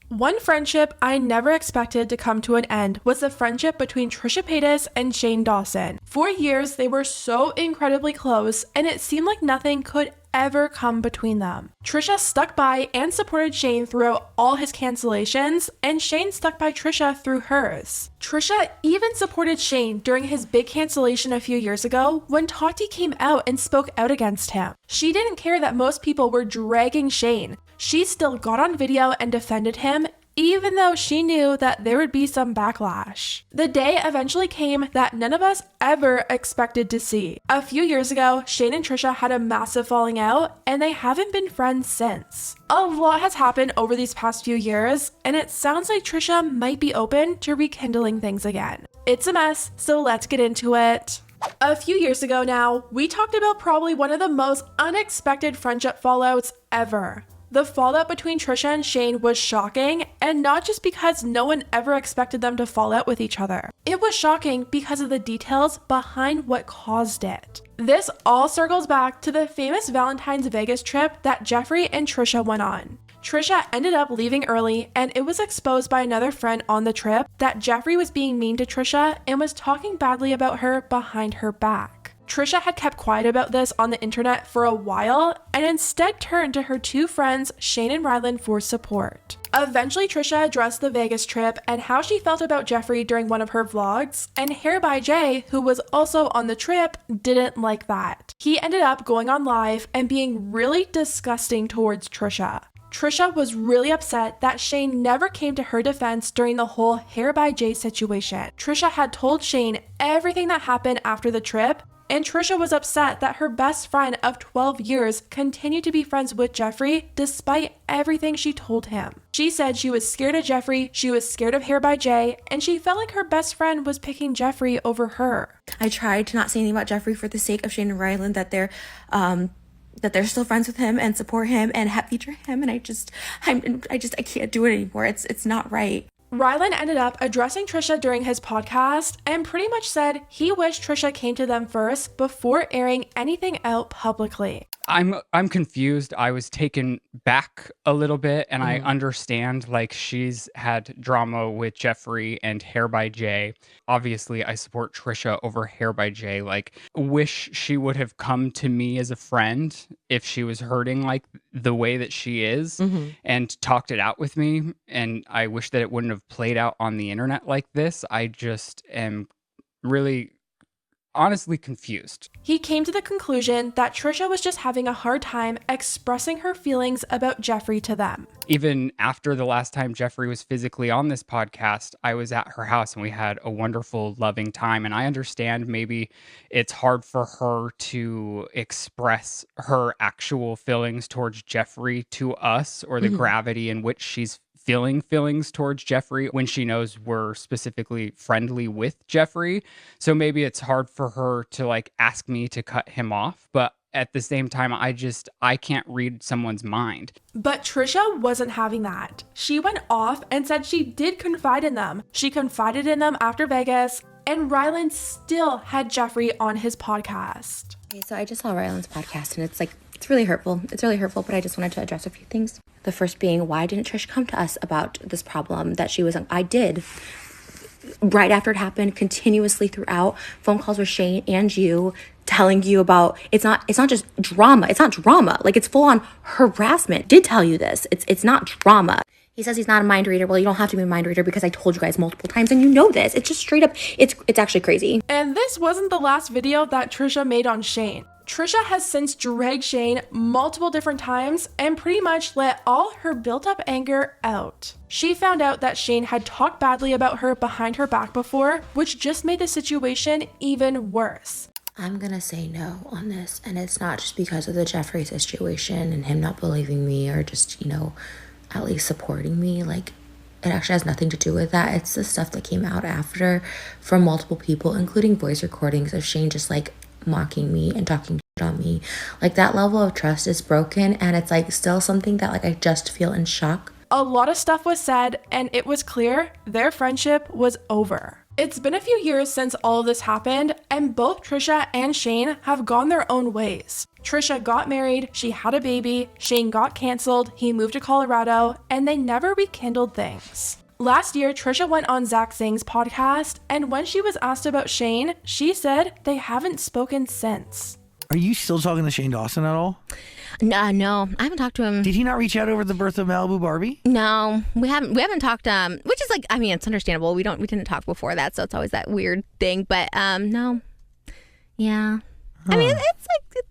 One friendship I never expected to come to an end was the friendship between Trisha Paytas and Shane Dawson. For years, they were so incredibly close, and it seemed like nothing could ever come between them. Trisha stuck by and supported Shane throughout all his cancellations, and Shane stuck by Trisha through hers. Trisha even supported Shane during his big cancellation a few years ago when Tati came out and spoke out against him. She didn't care that most people were dragging Shane. She still got on video and defended him, even though she knew that there would be some backlash. The day eventually came that none of us ever expected to see. A few years ago, Shane and Trisha had a massive falling out, and they haven't been friends since. A lot has happened over these past few years, and it sounds like Trisha might be open to rekindling things again. It's a mess, so let's get into it. A few years ago now, we talked about probably one of the most unexpected friendship fallouts ever. The fallout between Trisha and Shane was shocking, and not just because no one ever expected them to fall out with each other. It was shocking because of the details behind what caused it. This all circles back to the famous Valentine's Vegas trip that Jeffree and Trisha went on. Trisha ended up leaving early, and it was exposed by another friend on the trip that Jeffree was being mean to Trisha and was talking badly about her behind her back. Trisha had kept quiet about this on the internet for a while and instead turned to her two friends, Shane and Rylan, for support. Eventually, Trisha addressed the Vegas trip and how she felt about Jeffree during one of her vlogs, and Hair by Jay, who was also on the trip, didn't like that. He ended up going on live and being really disgusting towards Trisha. Trisha was really upset that Shane never came to her defense during the whole Hair by Jay situation. Trisha had told Shane everything that happened after the trip, and Trisha was upset that her best friend of 12 years continued to be friends with Jeffree despite everything she told him. She said she was scared of Jeffree, she was scared of Hair by Jay, and she felt like her best friend was picking Jeffree over her. I tried to not say anything about Jeffree for the sake of Shane and Rylan, that they're still friends with him and support him and feature him, and I can't do it anymore. It's not right. Rylan ended up addressing Trisha during his podcast and pretty much said he wished Trisha came to them first before airing anything out publicly. I'm confused. I was taken back a little bit, and I understand, like, she's had drama with Jeffree and Hair by Jay. Obviously, I support Trisha over Hair by Jay. Like, wish she would have come to me as a friend if she was hurting like the way that she is and talked it out with me. And I wish that it wouldn't have played out on the internet like this. I just am really honestly confused. He came to the conclusion that Trisha was just having a hard time expressing her feelings about Jeffree to them. Even after the last time Jeffree was physically on this podcast, I was at her house and we had a wonderful, loving time. And I understand maybe it's hard for her to express her actual feelings towards Jeffree to us, or the gravity in which she's feeling feelings towards Jeffree when she knows we're specifically friendly with Jeffree. So maybe it's hard for her to like ask me to cut him off, but at the same time, I can't read someone's mind. But Trisha wasn't having that. She went off and said she did confide in them. She confided in them after Vegas, and Rylan still had Jeffree on his podcast. Okay, so I just saw Rylan's podcast, and it's really hurtful. It's really hurtful, but I just wanted to address a few things. The first being, why didn't Trish come to us about this problem that she was on? I did. Right after it happened, continuously throughout, phone calls with Shane and you, telling you about, it's not just drama. It's not drama. Like, it's full on harassment. Did tell you this. It's not drama. He says he's not a mind reader. Well, you don't have to be a mind reader because I told you guys multiple times, and you know this. It's just straight up, it's actually crazy. And this wasn't the last video that Trisha made on Shane. Trisha has since dragged Shane multiple different times and pretty much let all her built-up anger out. She found out that Shane had talked badly about her behind her back before, which just made the situation even worse. I'm gonna say no on this, and it's not just because of the Jeffree situation and him not believing me or just, at least supporting me. Like, it actually has nothing to do with that. It's the stuff that came out after from multiple people, including voice recordings of Shane just like mocking me and talking shit on me. Like, that level of trust is broken, and it's like still something that like I just feel in shock. A lot of stuff was said, and it was clear their friendship was over. It's been a few years since all of this happened, and both Trisha and Shane have gone their own ways. Trisha got married, she had a baby, Shane got canceled, he moved to Colorado, and they never rekindled things. Last year, Trisha went on Zach Zing's podcast, and when she was asked about Shane, she said they haven't spoken since. Are you still talking to Shane Dawson at all? No, I haven't talked to him. Did he not reach out over the birth of Malibu Barbie? No, we haven't talked. Which is like, I mean, it's understandable. We didn't talk before that, so it's always that weird thing. But no, yeah. I mean, it's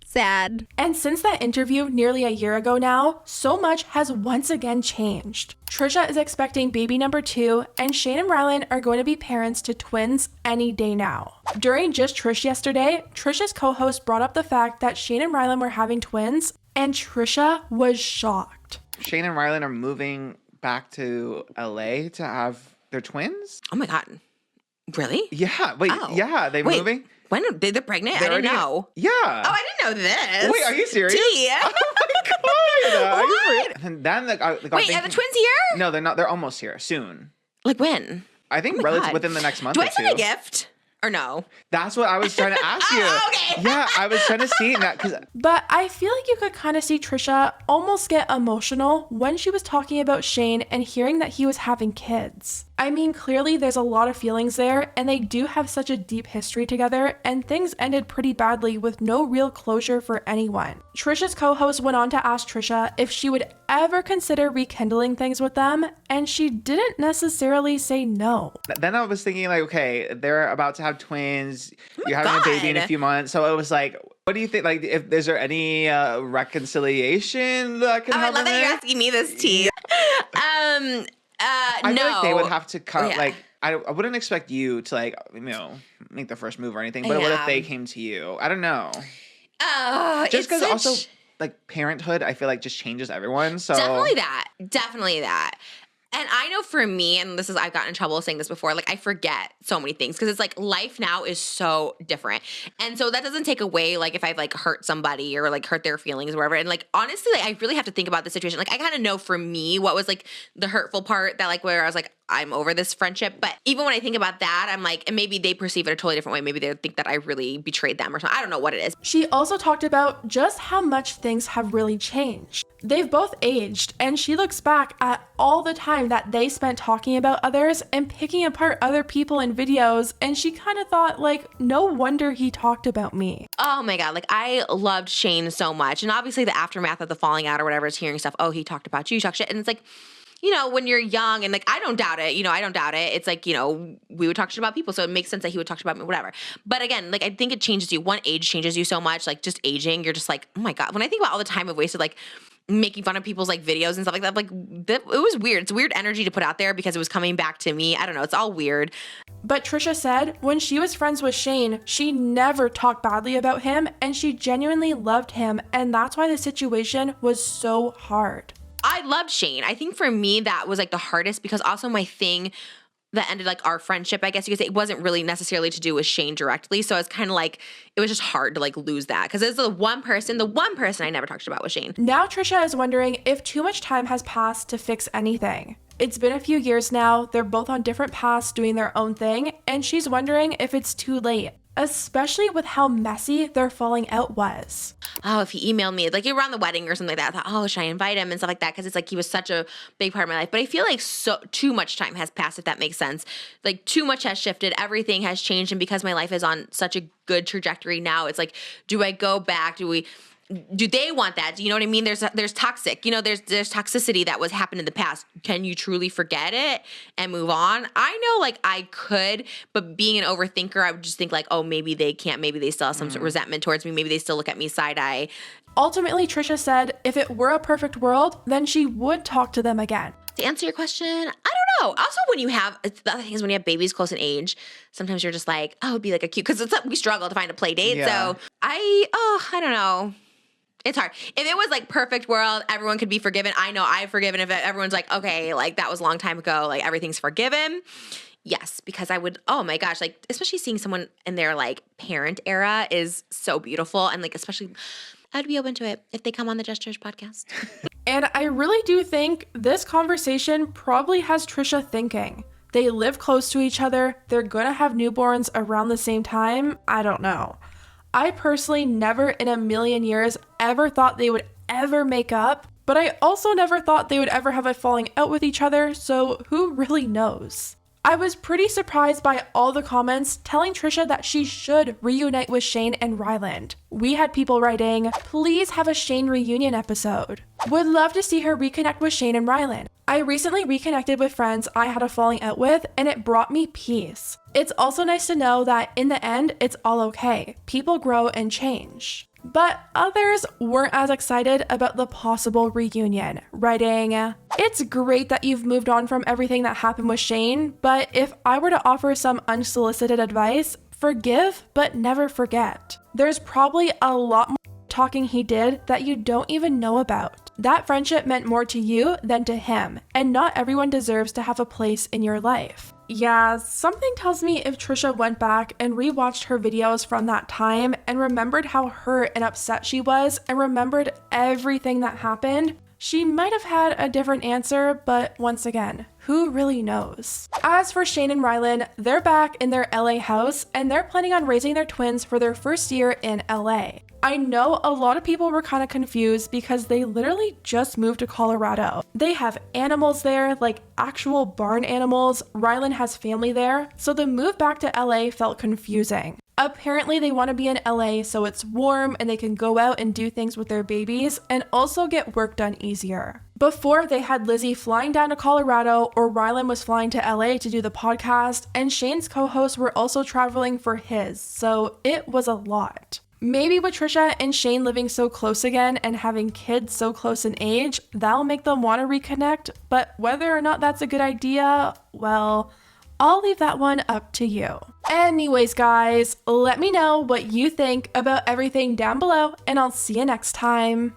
sad. And since that interview nearly a year ago now, so much has once again changed. Trisha is expecting baby number 2, and Shane and Rylan are going to be parents to twins any day now. During Just Trish yesterday, Trisha's co-host brought up the fact that Shane and Rylan were having twins, and Trisha was shocked. Shane and Rylan are moving back to LA to have their twins? Oh my God. Really? Yeah. Wait, yeah, they're moving? When they're pregnant? I didn't know. Yeah. Oh, I didn't know this. Wait, are you serious? Tia. Oh my God. What? And then I Wait, are the twins here? No, they're not. They're almost here soon. Like when? I think God. within the next month Do or I two. send a gift? Or no? That's what I was trying to ask you. Oh, okay. Yeah, I was trying to see that because But I feel like you could kind of see Trisha almost get emotional when she was talking about Shane and hearing that he was having kids. I mean, clearly there's a lot of feelings there, and they do have such a deep history together, and things ended pretty badly with no real closure for anyone. Trisha's co-host went on to ask Trisha if she would ever consider rekindling things with them, and she didn't necessarily say no. then I was thinking like, okay, they're about to have twins. You're having a baby in a few months, so it was like, what do you think? Like, if is there any reconciliation that can happen? I love that you're asking me this, T. I no. feel like they would have to come. Oh, yeah. Like, I wouldn't expect you to like, make the first move or anything. But what if they came to you? I don't know. Just because also like parenthood, I feel like just changes everyone. So Definitely that. And I know for me, and I've gotten in trouble saying this before, like I forget so many things because it's like life now is so different. And so that doesn't take away like if I've like hurt somebody or like hurt their feelings or whatever. And like honestly, like, I really have to think about the situation. Like I kind of know for me what was like the hurtful part that like where I was like, I'm over this friendship. But even when I think about that, I'm like, and maybe they perceive it a totally different way. Maybe they think that I really betrayed them or something. I don't know what it is. She also talked about just how much things have really changed. They've both aged, and she looks back at all the time that they spent talking about others and picking apart other people in videos, and she kind of thought, like, no wonder he talked about me. Oh my God. Like I loved Shane so much. And obviously the aftermath of the falling out or whatever is hearing stuff. Oh, he talked about you, talk shit. And it's like, when you're young and like, I don't doubt it. It's like, we would talk shit about people. So it makes sense that he would talk shit about me, whatever. But again, like, I think it changes you. One, age changes you so much. Like just aging, you're just like, oh my God. When I think about all the time I've wasted, like making fun of people's like videos and stuff like that, like it was weird. It's weird energy to put out there because it was coming back to me. I don't know. It's all weird. But Trisha said when she was friends with Shane, she never talked badly about him and she genuinely loved him. And that's why the situation was so hard. I loved Shane. I think for me, that was like the hardest because also my thing that ended like our friendship, I guess you could say, it wasn't really necessarily to do with Shane directly. So it's kind of like, it was just hard to like lose that because it's the one person I never talked about was Shane. Now Trisha is wondering if too much time has passed to fix anything. It's been a few years now, they're both on different paths doing their own thing, and she's wondering if it's too late, especially with how messy their falling out was. Oh, if he emailed me, like around the wedding or something like that, I thought, oh, should I invite him and stuff like that? Because it's like he was such a big part of my life. But I feel like too much time has passed, if that makes sense. Like too much has shifted. Everything has changed. And because my life is on such a good trajectory now, it's like, do I go back? Do they want that? Do you know what I mean? There's toxic, there's toxicity that was happened in the past. Can you truly forget it and move on? I know like I could, but being an overthinker, I would just think like, oh, maybe they can't. Maybe they still have some sort of resentment towards me. Maybe they still look at me side eye. Ultimately, Trisha said if it were a perfect world, then she would talk to them again. To answer your question, I don't know. Also, when you have, the other thing is when you have babies close in age, sometimes you're just like, oh, it'd be like a cute, because we struggle to find a play date. Yeah. So I don't know. It's hard. If it was like perfect world, everyone could be forgiven. I know I've forgiven. If everyone's like, okay, like that was a long time ago, like everything's forgiven. Yes, because I would, oh my gosh, like especially seeing someone in their like parent era is so beautiful. And like, especially I'd be open to it if they come on the Just Trish podcast. And I really do think this conversation probably has Trisha thinking. They live close to each other. They're gonna have newborns around the same time. I don't know. I personally never in a million years ever thought they would ever make up, but I also never thought they would ever have a falling out with each other, so who really knows? I was pretty surprised by all the comments telling Trisha that she should reunite with Shane and Ryland. We had people writing, please have a Shane reunion episode. Would love to see her reconnect with Shane and Ryland. I recently reconnected with friends I had a falling out with, and it brought me peace. It's also nice to know that in the end, it's all okay. People grow and change. But others weren't as excited about the possible reunion, writing, it's great that you've moved on from everything that happened with Shane, but if I were to offer some unsolicited advice, forgive but never forget. There's probably a lot more talking he did that you don't even know about. That friendship meant more to you than to him, and not everyone deserves to have a place in your life. Yeah, something tells me if Trisha went back and rewatched her videos from that time and remembered how hurt and upset she was and remembered everything that happened, she might have had a different answer, but once again, who really knows? As for Shane and Ryland, they're back in their LA house and they're planning on raising their twins for their first year in LA. I know a lot of people were kind of confused because they literally just moved to Colorado. They have animals there, like actual barn animals. Ryland has family there, so the move back to LA felt confusing. Apparently they want to be in LA so it's warm and they can go out and do things with their babies and also get work done easier. Before, they had Lizzie flying down to Colorado, or Ryland was flying to LA to do the podcast, and Shane's co-hosts were also traveling for his, so it was a lot. Maybe with Trisha and Shane living so close again and having kids so close in age, that'll make them want to reconnect, but whether or not that's a good idea, well, I'll leave that one up to you. Anyways, guys, let me know what you think about everything down below, and I'll see you next time.